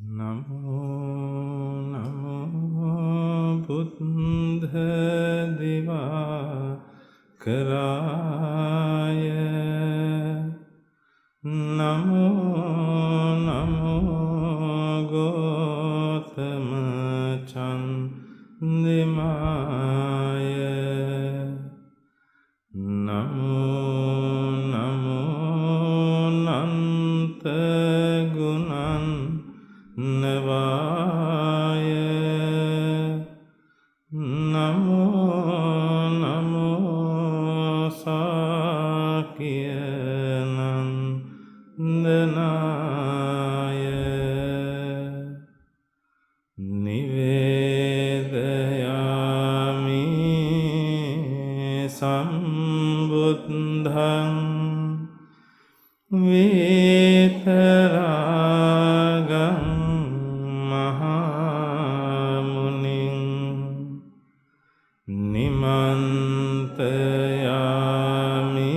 නමෝ නමෝ බුද්ධ දිවා කරාය නමෝ නමෝ ගෝතම චන්දිමාය නමෝ නමෝ නන්ත ගුණන් නවාය නමෝ නමෝ සාකියනන් දනාය නිවේදයාමි සම්බුද්ධං විතරාගං මහාමුනිං නිමන්තයාමි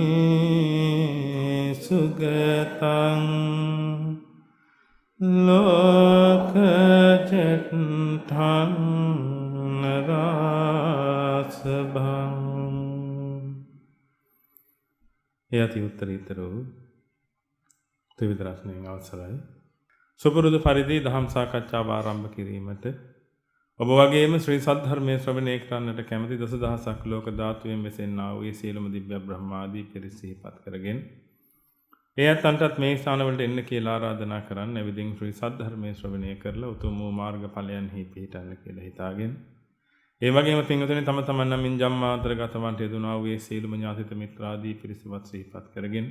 සුගතං ලෝකජට්ඨං නරාසභං යති උත්තරීතර වූ ත්‍රිවිධ රත්නයෙන් අවසරයි. සුපුරුදු පරිදි දහම් සාකච්ඡාව ආරම්භ කිරීමට ඔබ වගේම ශ්‍රී සද්ධර්මයේ ශ්‍රවණය කරන්නට කැමැති දසදහසක් ලෝක ධාතුවෙන් වෙසෙන්නා වූ ඒ සියලුම දිව්‍ය බ්‍රහ්මාදී පිරිස සිහිපත් කරගෙන ඒ අතන්ටත් මේ ස්ථානවලට එන්න කියලා ආරාධනා කරන්න. එවිදින් ශ්‍රී සද්ධර්මයේ ශ්‍රවණය කරලා උතුම් වූ මාර්ගඵලයන්හි පිහිටන්න කියලා හිතාගෙන ඒ වගේම පින්වතුනි තම තමන් නමින් ජම්මාන්තරගත වන්ට යෙදුනා වූ ඒ සියලුම ඥාතිත මිත්‍රාදී පිරිසවත් සිහිපත් කරගෙන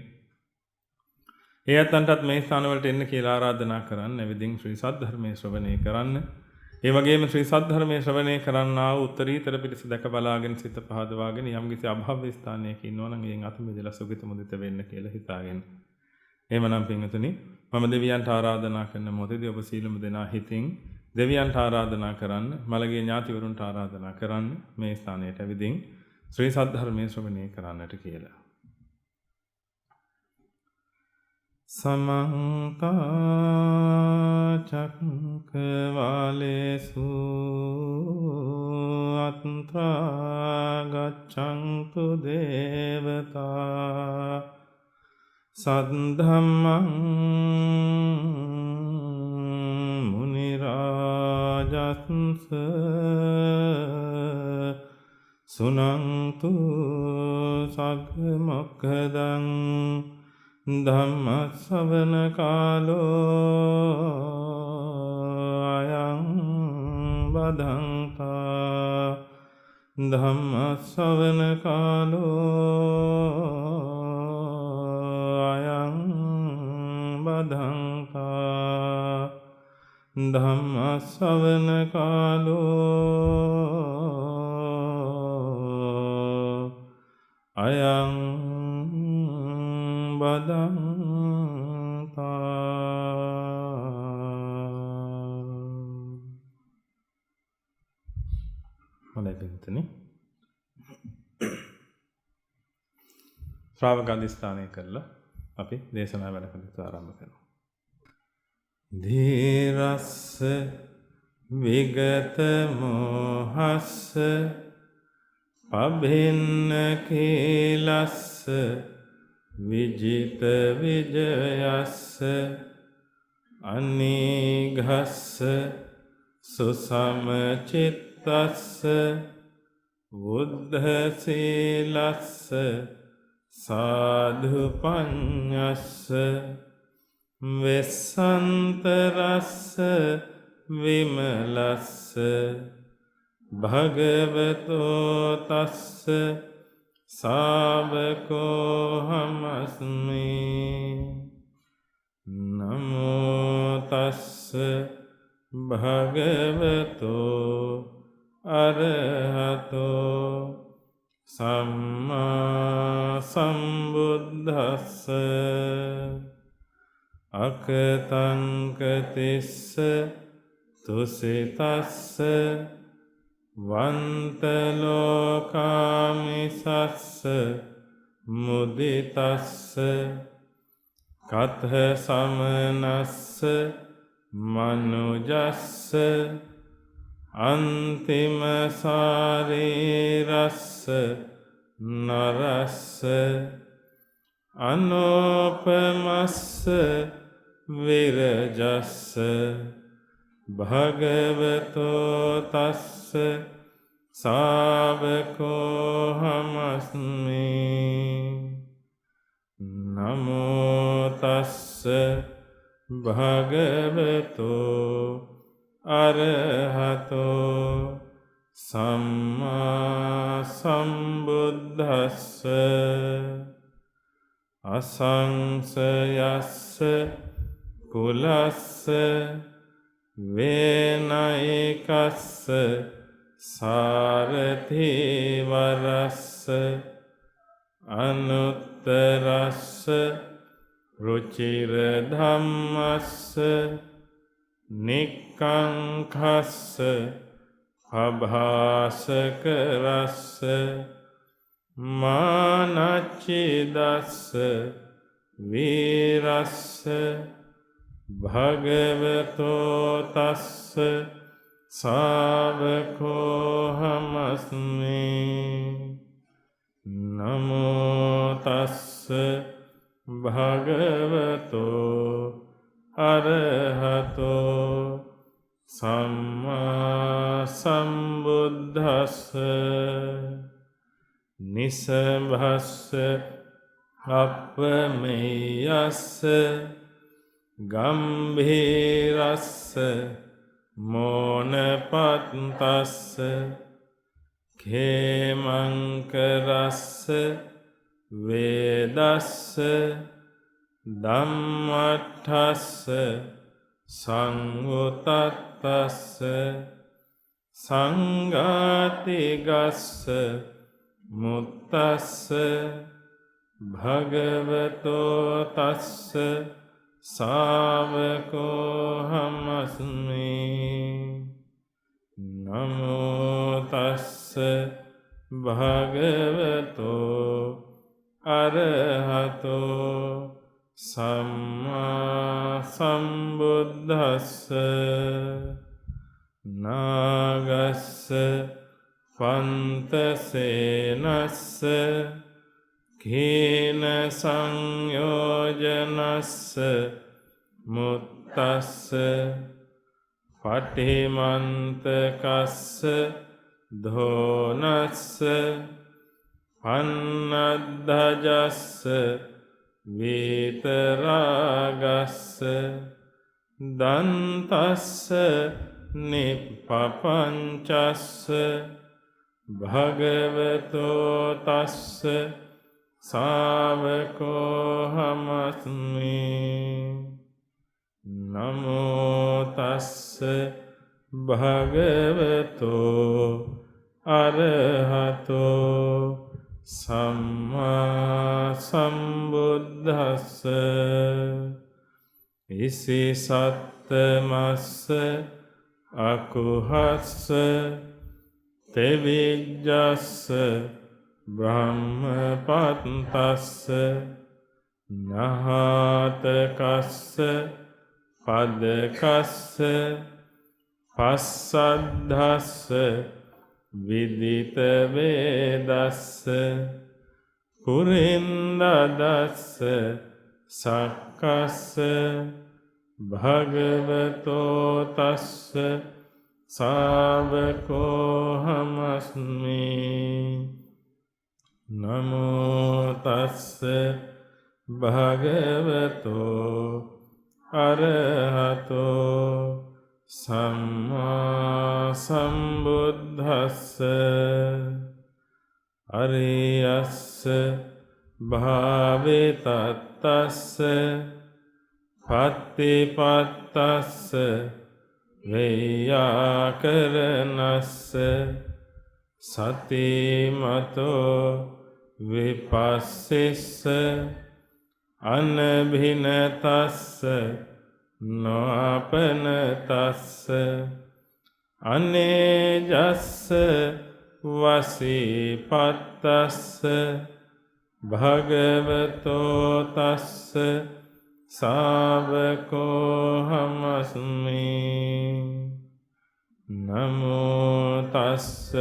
ඒ අතන්ටත් මේ ස්ථානවලට එන්න කියලා ආරාධනා කරන්න. එවිදින් ශ්‍රී සද්ධර්මයේ ශ්‍රවණය කරන්න. ඒ වගේම ශ්‍රී සද්ධර්මයේ ශ්‍රවණය කරන්නා වූ උත්තරීතර පිරිස දැක බලාගෙන සිත පහදවාගෙන යම්කිසි අභව්‍ය ස්ථානයක ඉන්නවා නම් එයින් අත මිදලා සුගත මුදිත වෙන්න කියලා හිතාගෙන. එහෙමනම් පින්වතුනි මම දෙවියන්ට ආරාධනා කරන මොහොතේදී ඔබ සීලමු දෙනා හිතින් දෙවියන්ට ආරාධනා කරන්න, මළගේ ඥාතිවරුන්ට ආරාධනා කරන්න මේ ස්ථානයට ඇවිදින් ශ්‍රී සද්ධර්මයේ ශ්‍රවණය කරන්නට කියලා. සමන්ත චක්කවාලේසු අත්‍රා ගච්ඡන්තු දේවතා සද්ධම්මං මුනි රාජස්ස සුනන්තු සග්ග මොක්ඛදං ධම්ම ශ්‍රවණ කාලෝ අයං බදන්තා ධම්ම ශ්‍රවණ කාලෝ අයං බදන්තා ධම්ම ශ්‍රවණ කාලෝ අයං බදන්තා. හොඳයි පින්වතුනි. ශ්‍රාවක අධිෂ්ඨානය කරලා අපි දේශනා වැඩ කටයුතු ආරම්භ කරනවා. ධීරස්ස විගත මොහස්ස පබින්න කීලස්ස විජිත විජයස්ස අනීඝස්ස සුසමචිත්තස්ස බුද්ධ සීලස්ස සාධු පඤ්ඤස්ස වෙස්සන්තරස්ස විමලස්ස භගවතෝ තස්ස සාවකෝ හමස්මි නමෝ තස්ස භගවතෝ අරහතෝ සම්මා සම්බුද්දස්ස අකතංකතිස්ස තුසිතස්ස වන්තලෝකාමිසස්ස මුදිතස්ස කතහ සමනස්ස මනුජස්ස අන්තිම සාරීරස්ස නරස්ස අනෝපමස්ස විරජස්ස භගවතෝ තස්ස සාවකෝහමස්මි නමෝ තස්ස භගවතෝ අරහතෝ සම්මා සම්බුද්දස්ස අසංසයස්ස කුලස්ස වේනයිකස්ස සාරථීවරස්ස අනුත්තරස්ස රුචිරධම්මස්ස නික්කංඛස්ස අභාසකරස්ස මානච්චිදස්ස වීරස්ස භගවතෝ තස්ස සාවකෝහමස්මි නමෝ තස්ස භගවතෝ අරහතෝ සම්මා සම්බුද්දස්ස නිසභස්ස අප්පමෙයස්ස ගම්භීරස්ස මෝනපත්තස්ස khේමංකරස්ස වේදස්ස ධම්මට්ඨස්ස සංඝුතත්තස්ස සංඝාතිගස්ස මුත්තස්ස භගවතෝ තස්ස සාවකෝහමස්මි නමෝ තස්ස භගවතෝ අරහතෝ සම්මා සම්බුද්දස්ස නාගස්ස පන්තසේනස්ස khīන සංයෝජනස්ස මුත්තස්ස පටිමන්තකස්ස ධෝනස්ස පන්නද්ධජස්ස වීතරාගස්ස දන්තස්ස නිප්පපංචස්ස භගවතෝ තස්ස සාවකෝහමස්මි නමෝ තස්ස භගවතෝ අරහතෝ සම්මා සම්බුද්දස්ස ඉසිසත්තමස්ස අකුහස්ස තෙවිජ්ජස්ස බ්‍රහ්මපත්තස්ස නහාතකස්ස පදකස්ස පස්සද්ධස්ස විදිත වේදස්ස පුරින්දදස්ස සක්කස්ස භගවතෝ තස්ස සාවකෝහමස්මි නමෝ තස්ස භගවතෝ අරහතෝ සම්මා සම්බුද්දස්ස අරියස්ස භාවේතත්තස්ස පත්තිපත්තස්ස වේයාකරණස්ස සතිමතෝ විපස්සිස්ස අනභිනතස්ස නොඅපනතස්ස අනේජස්ස වසීපත්තස්ස භගවතෝ තස්ස සාවකෝහමස්මි. නමෝ තස්ස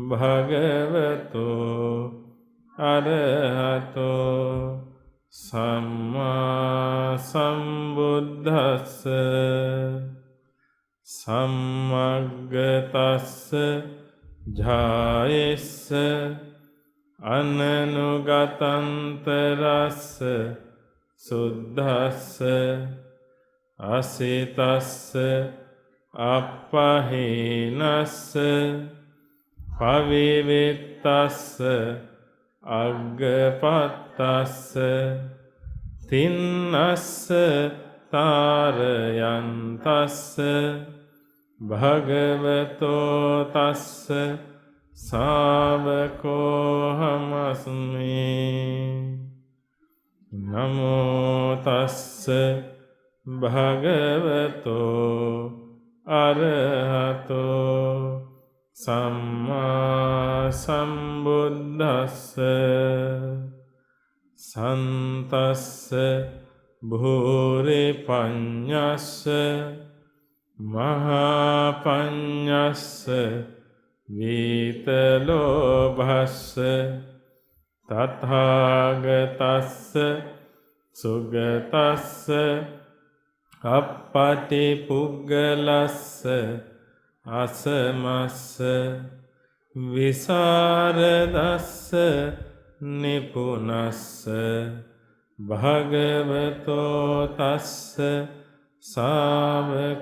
භගවතෝ අරහතෝ සම්මා සම්බුද්දස්ස. සම්මග්ගතස්ස ජායස්ස අනනුගතන්තරස්ස සුද්ධස්ස අසිතස්ස අපහේනස්ස පවිවිත්තස්ස අග්ගපත්තස්ස තින්නස්ස තාරයන්තස්ස භගවතෝ තස්ස සාවකෝහමස්මි. නමෝ තස්ස භගවතෝ අරහතෝ සම්මා සම්බුද්දස්ස. සන්තස්ස භූරි පඤ්ඤස්ස මහා පඤ්ඤස්ස වීතලෝභස්ස තථාගතස්ස සුගතස්ස අප්පටිපුග්ගලස්ස අසමස්ස විසරදස්ස නිපුනස්ස භගවතෝ තස්ස සාවකෝහමස්මි.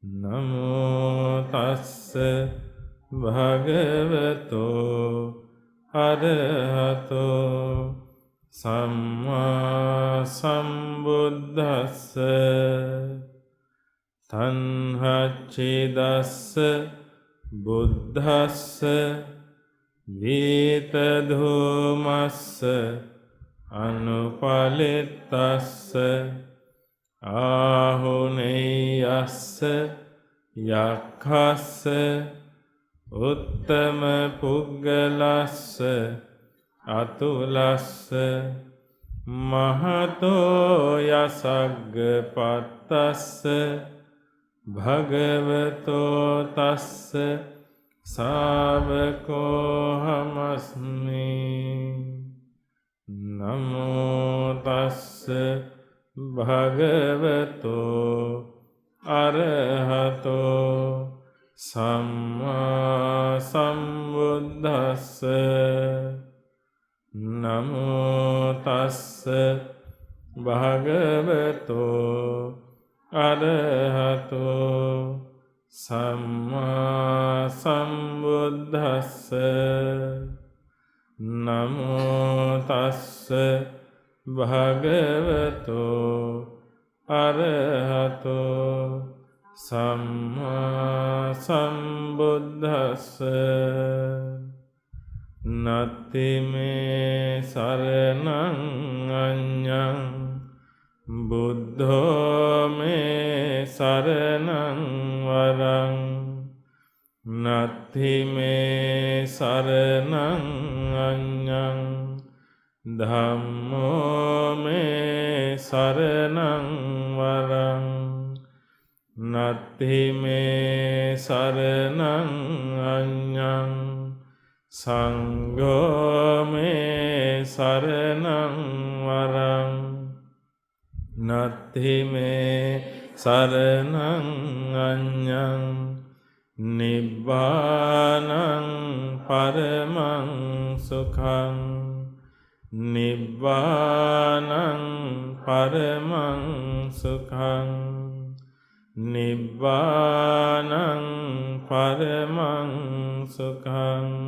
නමෝ තස්ස භගවතෝ අරහතෝ සම්මා සම්බුද්දස්ස. තන්හච්චිදස්ස බුද්ධස්ස වීතධූමස්ස අනුපලිත්තස්ස ආහුනේයස්ස යක්ඛස්ස උත්තම පුග්ගලස්ස අතුලස්ස මහතෝ යසග්ගපත්තස්ස භගවතෝ තස්ස සාවකෝහමස්මි. නමෝ තස්ස භගවතෝ අරහතෝ සම්මා සම්බුද්දස්ස. නමෝ තස්ස භගවතෝ අරහතෝ සම්මා සම්බුද්දස්ස. නමෝ තස්ස භගවතෝ අරහතෝ සම්මා සම්බුද්දස්ස. නත්තිමේ සරණං අඤ්ඤං බුද්ධෝ මේ සරණං වරං. නත්තිමේ සරණං අඤ්ඤං ධම්මෝ මේ සරණං වරං. නත්තිමේ සරණං අඤ්ඤං සංඝෝ මේ සරණං වරං. නත්තිමේ සරණං අඤ්ඤං නිබ්බානං පරමං සුඛං. නිබ්බානං පරමං සුඛං. නිබ්බානං පරමං සුඛං.